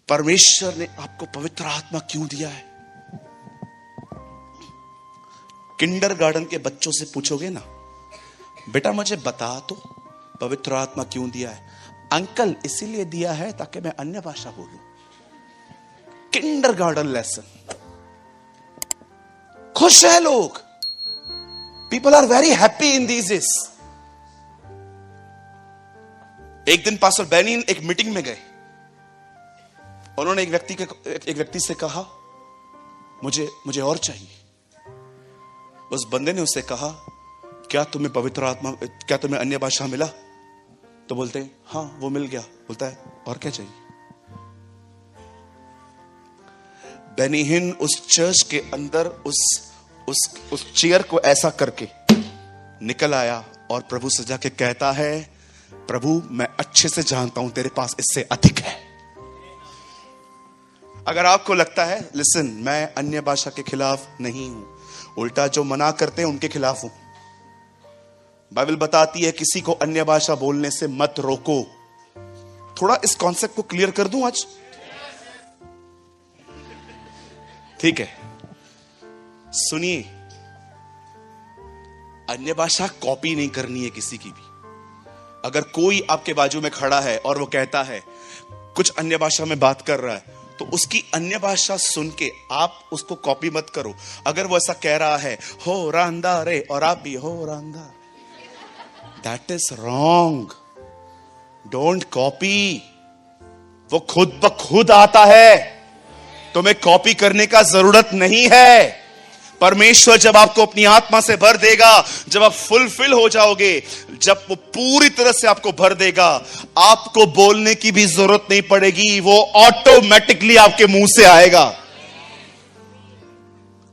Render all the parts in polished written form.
परमेश्वर ने आपको पवित्र आत्मा क्यों दिया है? किंडरगार्टन के बच्चों से पूछोगे ना, बेटा मुझे बता तो पवित्र आत्मा क्यों दिया है? अंकल इसीलिए दिया है ताकि मैं अन्य भाषा बोलूं। Kindergarten lesson. खुश है लोग। People are very happy in these days. एक दिन पास्टर बैनी एक मीटिंग में गए। उन्होंने एक व्यक्ति से कहा, मुझे और चाहिए। उस बंदे ने उससे कहा, क्या तुम्हें पवित्र आत्मा, क्या तुम्हें अन्य भाषा मिला? तो बोलते हैं हाँ वो मिल गया। बोलता है और क्या चाहिए? बेनी हिन उस चर्च के अंदर उस चेयर को ऐसा करके निकल आया और प्रभु से जाके कहता है, प्रभु मैं अच्छे से जानता हूं तेरे पास इससे अधिक है। अगर आपको लगता है, लिसन, मैं अन्य भाषा के खिलाफ नहीं हूं, उल्टा जो मना करते हैं उनके खिलाफ हूं। बाइबल बताती है किसी को अन्य भाषा बोलने से मत रोको। थोड़ा इस कॉन्सेप्ट को क्लियर कर दूं आज, ठीक है? सुनिए, अन्य भाषा कॉपी नहीं करनी है किसी की भी। अगर कोई आपके बाजू में खड़ा है और वो कहता है कुछ अन्य भाषा में बात कर रहा है, तो उसकी अन्य भाषा सुन के आप उसको कॉपी मत करो। अगर वो ऐसा कह रहा है हो रांदा रे और आप भी हो रांदा, that is wrong. Don't copy. वो खुद ब खुद आता है, तुम्हें कॉपी करने का जरूरत नहीं है। परमेश्वर जब आपको अपनी आत्मा से भर देगा, जब आप फुलफिल हो जाओगे, जब वो पूरी तरह से आपको भर देगा, आपको बोलने की भी जरूरत नहीं पड़ेगी, वो ऑटोमेटिकली आपके मुंह से आएगा।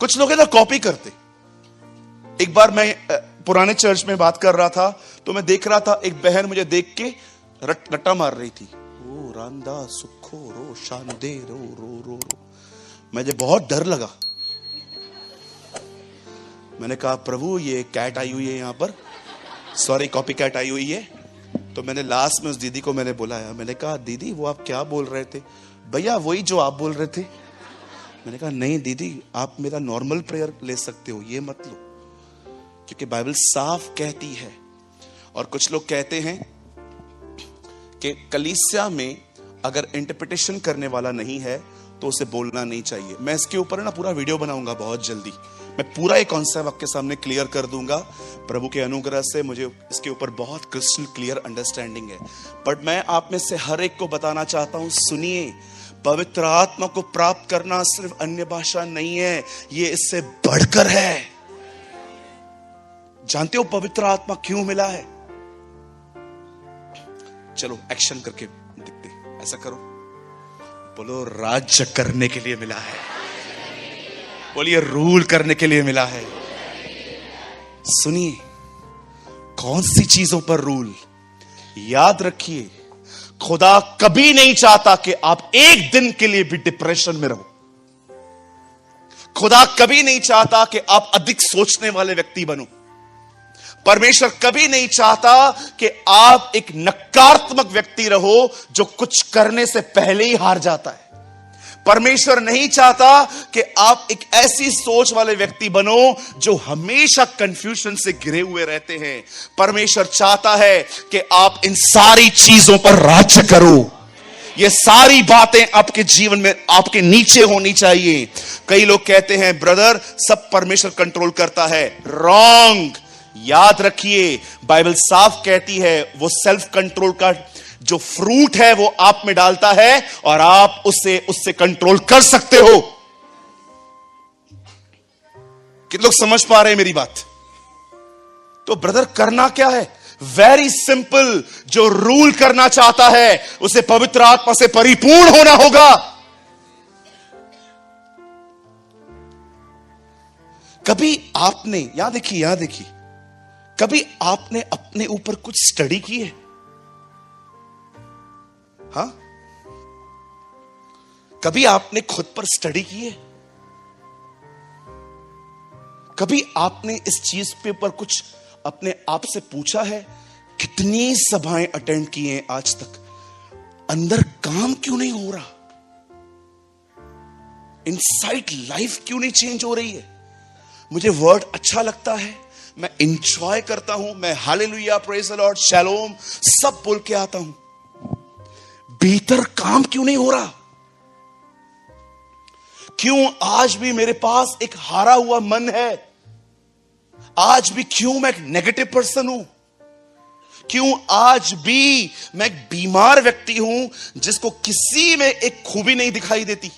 कुछ लोग है ना कॉपी करते। एक बार मैं पुराने चर्च में बात कर रहा था, तो मैं देख रहा था एक बहन मुझे देख के रट्टा मार रही थी, ओ रांदा सुखो रो शांदे रो रो रो रो। मुझे बहुत डर लगा। मैंने कहा प्रभु ये कैट आई हुई है यहाँ पर, सॉरी कॉपी कैट आई हुई है। तो मैंने लास्ट में उस दीदी को मैंने बुलाया। मैंने कहा दीदी वो आप क्या बोल रहे थे? भैया वही जो आप बोल रहे थे। मैंने कहा नहीं दीदी, आप मेरा नॉर्मल प्रेयर ले सकते हो, ये मत लो, क्योंकि बाइबल साफ कहती है। और कुछ लोग कहते हैं कि कलीसिया में अगर इंटरप्रिटेशन करने वाला नहीं है तो उसे बोलना नहीं चाहिए। मैं इसके ऊपर ना पूरा वीडियो बनाऊंगा बहुत जल्दी। मैं पूरा एक कॉन्सेप्ट आपके सामने क्लियर कर दूंगा। प्रभु के अनुग्रह से मुझे इसके ऊपर बहुत क्रिस्टल क्लियर अंडरस्टैंडिंग है। बट मैं आप में से हर एक को बताना चाहता हूं, सुनिए, पवित्र आत्मा को प्राप्त करना सिर्फ अन्य भाषा नहीं है, ये इससे बढ़कर है। जानते हो पवित्र आत्मा क्यों मिला है? चलो एक्शन करके दिखते। ऐसा करो, बोलो राज्य करने के लिए मिला है। बोलिए रूल करने के लिए मिला है। सुनिए, कौन सी चीजों पर रूल? याद रखिए, खुदा कभी नहीं चाहता कि आप एक दिन के लिए भी डिप्रेशन में रहो। खुदा कभी नहीं चाहता कि आप अधिक सोचने वाले व्यक्ति बनो। परमेश्वर कभी नहीं चाहता कि आप एक नकारात्मक व्यक्ति रहो जो कुछ करने से पहले ही हार जाता है। परमेश्वर नहीं चाहता कि आप एक ऐसी सोच वाले व्यक्ति बनो जो हमेशा कंफ्यूजन से घिरे हुए रहते हैं। परमेश्वर चाहता है कि आप इन सारी चीजों पर राज्य करो। ये सारी बातें आपके जीवन में आपके नीचे होनी चाहिए। कई लोग कहते हैं ब्रदर सब परमेश्वर कंट्रोल करता है। रॉन्ग। याद रखिए, बाइबल साफ कहती है वो सेल्फ कंट्रोल का जो फ्रूट है वो आप में डालता है और आप उससे कंट्रोल कर सकते हो। कितने लोग समझ पा रहे हैं मेरी बात? तो ब्रदर करना क्या है? Very simple. जो रूल करना चाहता है उसे पवित्र आत्मा से परिपूर्ण होना होगा। कभी आपने यहां देखिए, कभी आपने अपने ऊपर कुछ स्टडी की है? हाँ, कभी आपने खुद पर स्टडी की है? कभी आपने इस चीज पे ऊपर कुछ अपने आप से पूछा है? कितनी सभाएं अटेंड की हैं आज तक, अंदर काम क्यों नहीं हो रहा? इनसाइड लाइफ क्यों नहीं चेंज हो रही है? मुझे वर्ड अच्छा लगता है, मैं इंजॉय करता हूं, मैं हालेलुया, प्रेज द लॉर्ड, शैलोम सब बोल के आता हूं, भीतर काम क्यों नहीं हो रहा? क्यों आज भी मेरे पास एक हारा हुआ मन है? आज भी क्यों मैं एक नेगेटिव पर्सन हूं? क्यों आज भी मैं एक बीमार व्यक्ति हूं जिसको किसी में एक खूबी नहीं दिखाई देती?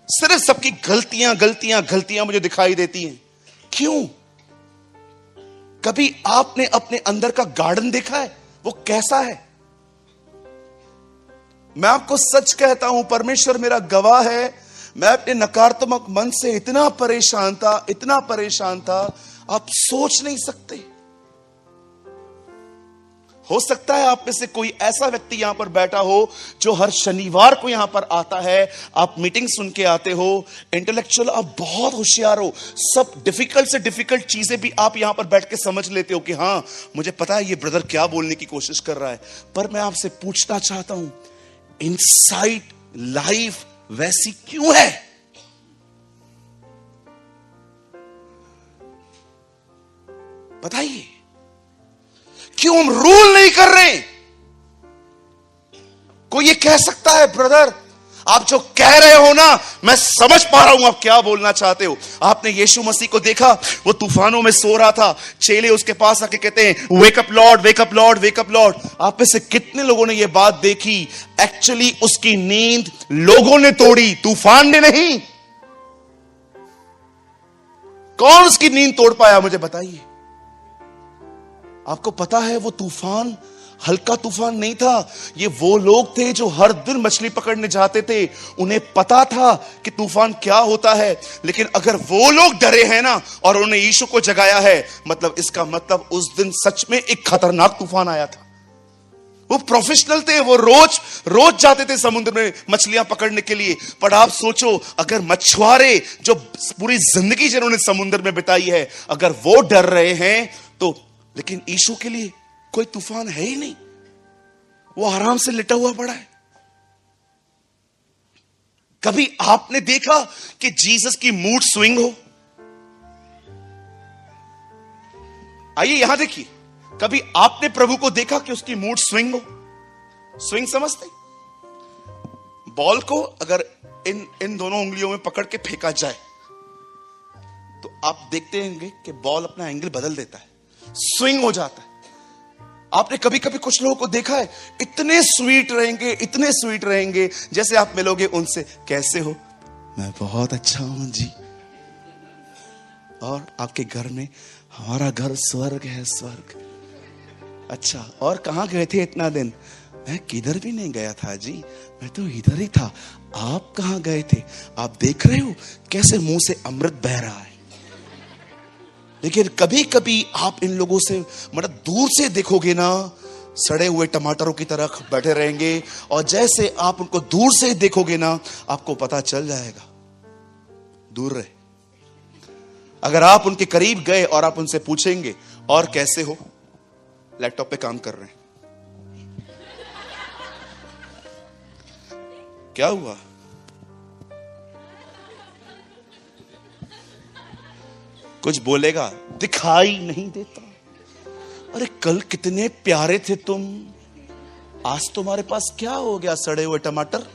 सिर्फ सबकी गलतियां गलतियां गलतियां मुझे दिखाई देती हैं। क्यों? कभी आपने अपने अंदर का गार्डन देखा है? वो कैसा है? मैं आपको सच कहता हूं, परमेश्वर मेरा गवाह है, मैं अपने नकारात्मक मन से इतना परेशान था, आप सोच नहीं सकते। हो सकता है आप में से कोई ऐसा व्यक्ति यहां पर बैठा हो जो हर शनिवार को यहां पर आता है, आप मीटिंग सुन के आते हो, इंटेलेक्चुअल आप बहुत होशियार हो, सब डिफिकल्ट से डिफिकल्ट चीजें भी आप यहां पर बैठ के समझ लेते हो कि हां मुझे पता है ये ब्रदर क्या बोलने की कोशिश कर रहा है। पर मैं आपसे पूछना चाहता हूं, इनसाइड लाइफ वैसी क्यों है? बताइए, क्यों हम रूल नहीं कर रहे? कोई ये कह सकता है ब्रदर आप जो कह रहे हो ना, मैं समझ पा रहा हूं आप क्या बोलना चाहते हो। आपने यीशु मसीह को देखा, वो तूफानों में सो रहा था, चेले उसके पास आके कहते हैं wake up Lord, wake up Lord, wake up Lord. आप में से कितने लोगों ने ये बात देखी? एक्चुअली उसकी नींद लोगों ने तोड़ी, तूफान ने नहीं। कौन उसकी नींद तोड़ पाया? मुझे बताइए। आपको पता है वो तूफान हल्का तूफान नहीं था। ये वो लोग थे जो हर दिन मछली पकड़ने जाते थे, उन्हें पता था कि तूफान क्या होता है। लेकिन अगर वो लोग डरे हैं ना और उन्होंने यीशु को जगाया है, मतलब इसका मतलब उस दिन सच में एक खतरनाक तूफान आया था। वो प्रोफेशनल थे, वो रोज जाते थे समुद्र में मछलियां पकड़ने के लिए। पर आप सोचो, अगर मछुआरे जो पूरी जिंदगी जिन्होंने समुद्र में बिताई है, अगर वो डर रहे हैं तो, लेकिन यीशु के लिए कोई तूफान है ही नहीं, वो आराम से लेटा हुआ पड़ा है। कभी आपने देखा कि जीसस की मूड स्विंग हो? आइए यहां देखिए, कभी आपने प्रभु को देखा कि उसकी मूड स्विंग हो? स्विंग समझते? बॉल को अगर इन दोनों उंगलियों में पकड़ के फेंका जाए तो आप देखते होंगे कि बॉल अपना एंगल बदल देता है, स्विंग हो जाता है। आपने कभी कभी कुछ लोगों को देखा है, इतने स्वीट रहेंगे, जैसे आप मिलोगे उनसे, कैसे हो? मैं बहुत अच्छा हूं जी। और आपके घर में, हमारा घर स्वर्ग है, स्वर्ग। अच्छा, और कहां गए थे इतना दिन? मैं किधर भी नहीं गया था जी, मैं तो इधर ही था। आप कहां गए थे? आप देख रहे हो कैसे मुंह से अमृत बह रहा है। लेकिन कभी कभी आप इन लोगों से मतलब दूर से देखोगे ना, सड़े हुए टमाटरों की तरह बैठे रहेंगे, और जैसे आप उनको दूर से देखोगे ना, आपको पता चल जाएगा दूर रहे। अगर आप उनके करीब गए और आप उनसे पूछेंगे और कैसे हो, लैपटॉप पे काम कर रहे हैं, क्या हुआ? कुछ बोलेगा, दिखाई नहीं देता। अरे कल कितने प्यारे थे तुम, आज तुम्हारे पास क्या हो गया? सड़े हुए टमाटर।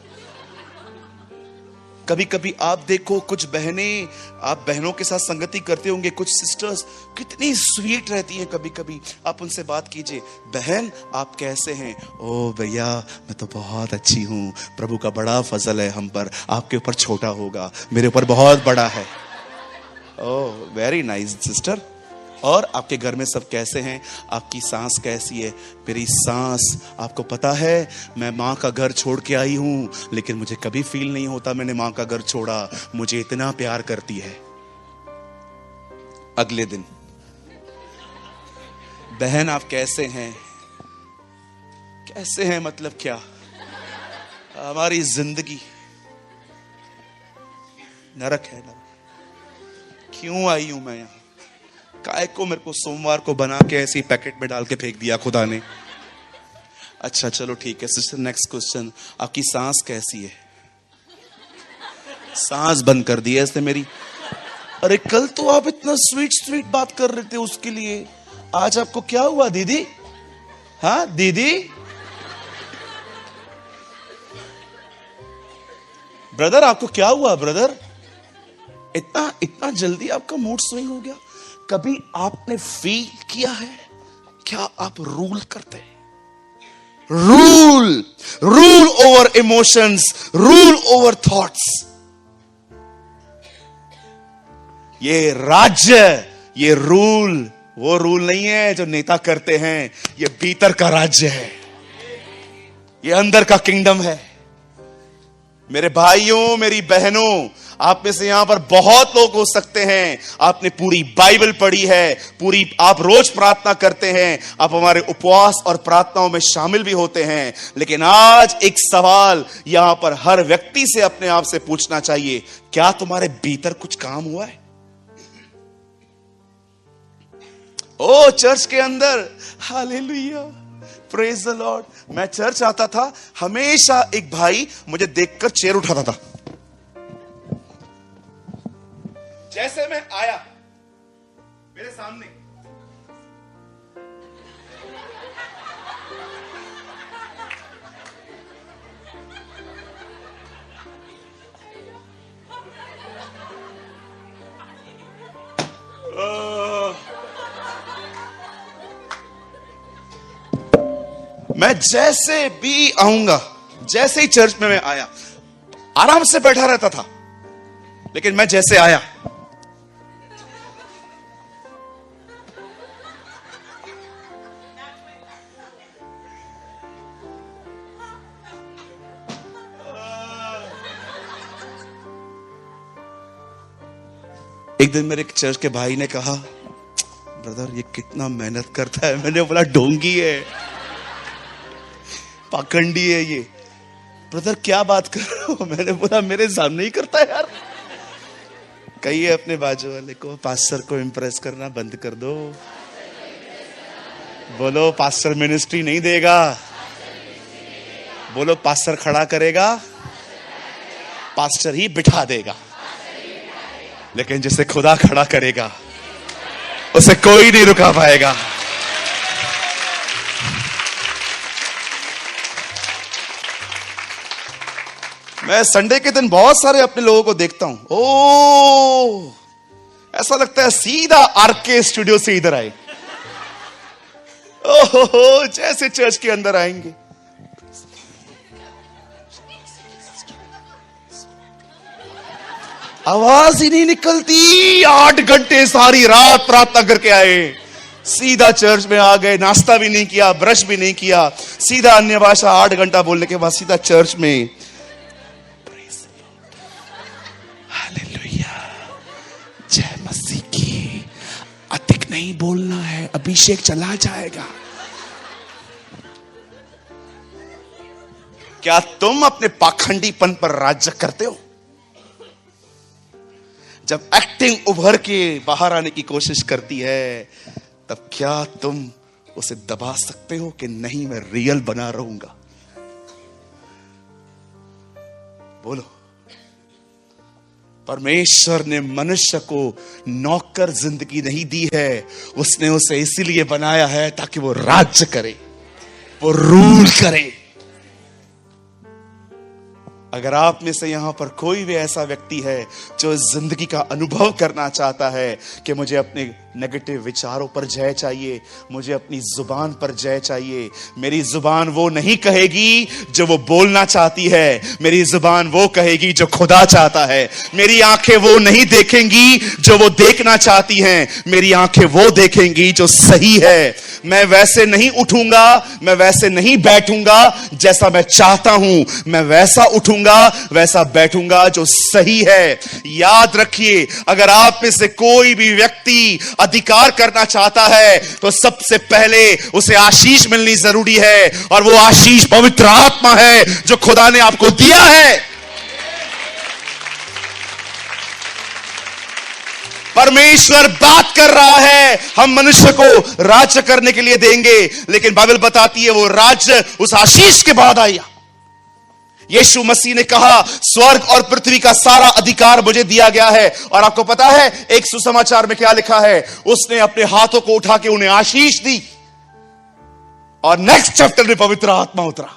कभी कभी आप देखो, कुछ बहनें, आप बहनों के साथ संगति करते होंगे, कुछ सिस्टर्स कितनी स्वीट रहती हैं। कभी कभी आप उनसे बात कीजिए, बहन आप कैसे हैं? ओ भैया मैं तो बहुत अच्छी हूं, प्रभु का बड़ा फजल है हम पर, आपके ऊपर छोटा होगा, मेरे ऊपर बहुत बड़ा है। Oh very nice sister. और आपके घर में सब कैसे हैं? आपकी सांस कैसी है? मेरी सांस, आपको पता है मैं माँ का घर छोड़ के आई हूं, लेकिन मुझे कभी फील नहीं होता मैंने माँ का घर छोड़ा, मुझे इतना प्यार करती है। अगले दिन, बहन आप कैसे हैं? कैसे हैं मतलब क्या? हमारी जिंदगी नरक है, नरक। क्यों आई हूं मैं यहां? काय को मेरे को सोमवार को बना के ऐसी पैकेट में डाल के फेंक दिया खुदा ने। अच्छा चलो ठीक है सिस्टर, नेक्स्ट क्वेश्चन, आपकी सांस कैसी है? सांस बंद कर दी है इसने मेरी। अरे कल तो आप इतना स्वीट स्वीट बात कर रहे थे उसके लिए, आज आपको क्या हुआ दीदी? हाँ दीदी, ब्रदर आपको क्या हुआ ब्रदर? इतना इतना जल्दी आपका मूड स्विंग हो गया? कभी आपने फील किया है क्या आप रूल करते हैं? Rule over emotions, rule over thoughts. ये राज्य, ये रूल वो रूल नहीं है जो नेता करते हैं, ये भीतर का राज्य है, ये अंदर का किंगडम है। मेरे भाइयों, मेरी बहनों, आप में से यहां पर बहुत लोग हो सकते हैं, आपने पूरी बाइबल पढ़ी है, पूरी आप रोज प्रार्थना करते हैं, आप हमारे उपवास और प्रार्थनाओं में शामिल भी होते हैं, लेकिन आज एक सवाल यहां पर हर व्यक्ति से अपने आप से पूछना चाहिए, क्या तुम्हारे भीतर कुछ काम हुआ है? ओ चर्च के अंदर, हालेलुया, प्रेज द लॉर्ड। मैं चर्च आता था, हमेशा एक भाई मुझे देखकर चेयर उठाता था। जैसे मैं आया मेरे सामने, मैं जैसे भी आऊंगा, जैसे ही चर्च में मैं आया, आराम से बैठा रहता था, लेकिन मैं जैसे आया, एक दिन मेरे चर्च के भाई ने कहा, ब्रदर ये कितना मेहनत करता है। मैंने बोला ढोंगी है, पाखंडी है ये। ब्रदर क्या बात कर रहे हो? मैंने बोला मेरे सामने ही करता है यार। कहिए अपने बाजू वाले को, पास्टर को इम्प्रेस करना बंद कर दो। बोलो पास्टर मिनिस्ट्री नहीं देगा, बोलो पास्टर खड़ा करेगा, पास्टर ही बिठा देगा, लेकिन जिसे खुदा खड़ा करेगा उसे कोई नहीं रुका पाएगा। मैं संडे के दिन बहुत सारे अपने लोगों को देखता हूं, ओ ऐसा लगता है सीधा आरके स्टूडियो से इधर आए। ओहो, जैसे चर्च के अंदर आएंगे, आवाज ही नहीं निकलती। 8 घंटे सारी रात प्रार्थना करके आए, सीधा चर्च में आ गए, नाश्ता भी नहीं किया, ब्रश भी नहीं किया, सीधा अन्य भाषा 8 घंटा बोलने के बाद सीधा चर्च में। हालेलुया, जय मसीह की। अधिक नहीं बोलना है, अभिषेक चला जाएगा। क्या तुम अपने पाखंडीपन पर राज्य करते हो? जब एक्टिंग उभर के बाहर आने की कोशिश करती है, तब क्या तुम उसे दबा सकते हो कि नहीं मैं रियल बना रहूंगा? बोलो। परमेश्वर ने मनुष्य को नौकर जिंदगी नहीं दी है, उसने उसे इसीलिए बनाया है ताकि वो राज्य करे, वो रूल करे। अगर आप में से यहां पर कोई भी ऐसा व्यक्ति है जो जिंदगी का अनुभव करना चाहता है कि मुझे अपने नेगेटिव विचारों पर जय चाहिए, मुझे अपनी जुबान पर जय चाहिए, मेरी जुबान वो नहीं कहेगी जो वो बोलना चाहती है, मेरी जुबान वो कहेगी जो खुदा चाहता है। मेरी आंखें वो नहीं देखेंगी जो वो देखना चाहती हैं, मेरी आंखें वो देखेंगी जो सही है। मैं वैसे नहीं उठूंगा, मैं वैसे नहीं बैठूंगा जैसा मैं चाहता हूं, मैं वैसा उठूंगा, वैसा बैठूंगा जो सही है। याद रखिए, अगर आप में से कोई भी व्यक्ति अधिकार करना चाहता है तो सबसे पहले उसे आशीष मिलनी जरूरी है, और वो आशीष पवित्र आत्मा है जो खुदा ने आपको दिया है। परमेश्वर बात कर रहा है, हम मनुष्य को राज्य करने के लिए देंगे, लेकिन बाइबल बताती है वो राज्य उस आशीष के बाद आया। यीशु मसीह ने कहा स्वर्ग और पृथ्वी का सारा अधिकार मुझे दिया गया है। और आपको पता है एक सुसमाचार में क्या लिखा है? उसने अपने हाथों को उठा के उन्हें आशीष दी और नेक्स्ट चैप्टर में पवित्र आत्मा उतरा।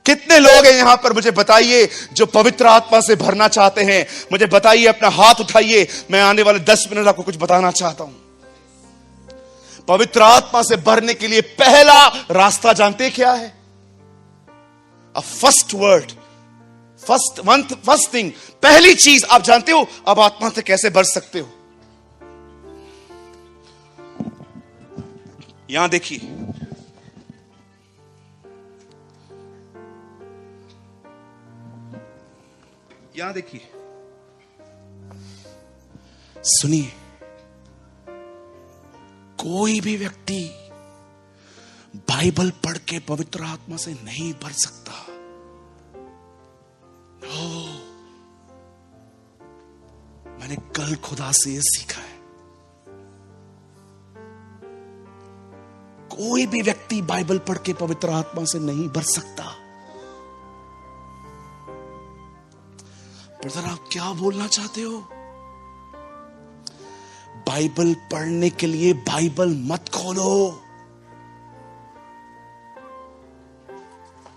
कितने लोग हैं यहां पर, मुझे बताइए, जो पवित्र आत्मा से भरना चाहते हैं? मुझे बताइए, अपना हाथ उठाइए। मैं आने वाले 10 मिनट आपको कुछ बताना चाहता हूं। पवित्र आत्मा से भरने के लिए पहला रास्ता जानते क्या है? फर्स्ट वर्ड, फर्स्ट थिंग, पहली चीज आप जानते हो अब आत्मा से कैसे भर सकते हो? यहां देखिए, यहां देखिए, सुनिए, कोई भी व्यक्ति बाइबल पढ़ के पवित्र आत्मा से नहीं भर सकता। मैंने कल खुदा से यह सीखा है, कोई भी व्यक्ति बाइबल पढ़ के पवित्र आत्मा से नहीं भर सकता। ब्रदर, आप क्या बोलना चाहते हो? बाइबल पढ़ने के लिए बाइबल मत खोलो,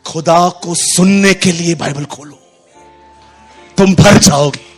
खुदा को सुनने के लिए बाइबल खोलो, तुम भर जाओगे।